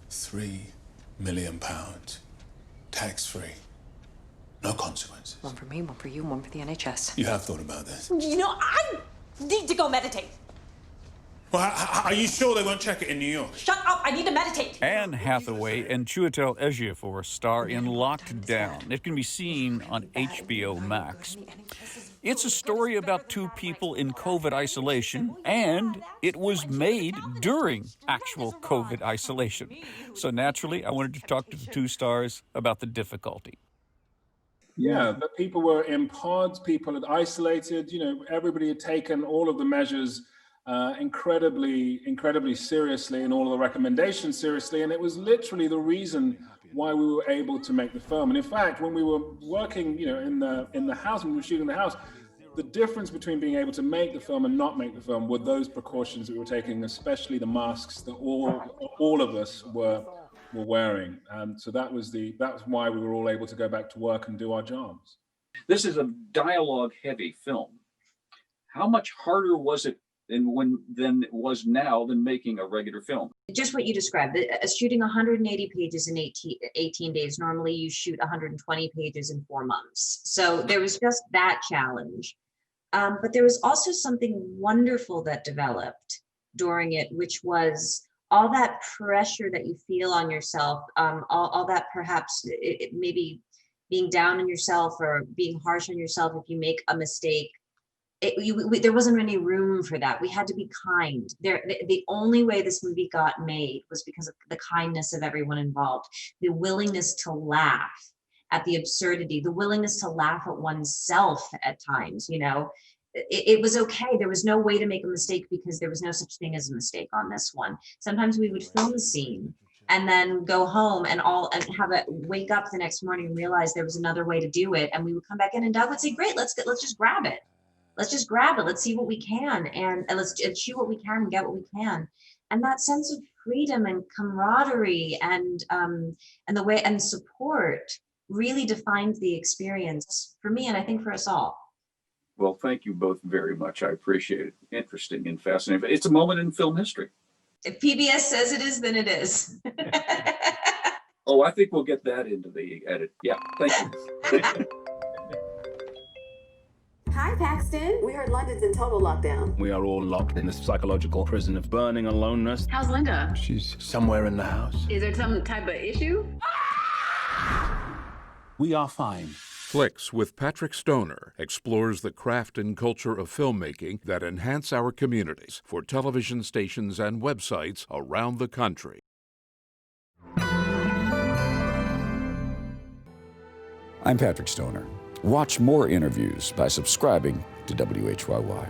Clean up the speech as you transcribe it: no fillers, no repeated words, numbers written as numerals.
£3 million, tax-free, no consequences. One for me, one for you, one for the NHS. You have thought about this? You know, I need to go meditate. Well, are you sure they won't check it in New York? Shut up, I need to meditate. Anne Hathaway and Chiwetel Ejiofor star in Locked Down. It can be seen on HBO Max. It's a story about two people in COVID isolation, and it was made during actual COVID isolation. So naturally, I wanted to talk to the two stars about the difficulty. Yeah, the people were in pods, people had isolated, everybody had taken all of the measures incredibly seriously and all of the recommendations seriously. And it was literally the reason why we were able to make the film. And in fact, when we were working, in the house, when we were shooting the house, the difference between being able to make the film and not make the film were those precautions that we were taking, especially the masks that all of us were wearing. So that's why we were all able to go back to work and do our jobs. This is a dialogue-heavy film. How much harder was it than it was now than making a regular film? Just what you described, shooting 180 pages in 18 days. Normally you shoot 120 pages in 4 months. So there was just that challenge. But there was also something wonderful that developed during it, which was all that pressure that you feel on yourself, all that perhaps maybe being down on yourself or being harsh on yourself if you make a mistake. There wasn't any room for that. We had to be kind. The only way this movie got made was because of the kindness of everyone involved, the willingness to laugh at the absurdity, the willingness to laugh at oneself at times. It was okay. There was no way to make a mistake because there was no such thing as a mistake on this one. Sometimes we would film a scene and then go home and wake up the next morning and realize there was another way to do it. And we would come back in and Doug would say, great, let's just grab it. Let's just grab it. Let's see what we can, and let's shoot what we can and get what we can. And that sense of freedom and camaraderie and the way and support really defined the experience for me, and I think for us all. Well, thank you both very much. I appreciate it. Interesting and fascinating. It's a moment in film history. If PBS says it is, then it is. Oh, I think we'll get that into the edit. Yeah, thank you. Hi, Paxton. We heard London's in total lockdown. We are all locked in this psychological prison of burning aloneness. How's Linda? She's somewhere in the house. Is there some type of issue? We are fine. Flicks with Patrick Stoner explores the craft and culture of filmmaking that enhance our communities for television stations and websites around the country. I'm Patrick Stoner. Watch more interviews by subscribing to WHYY.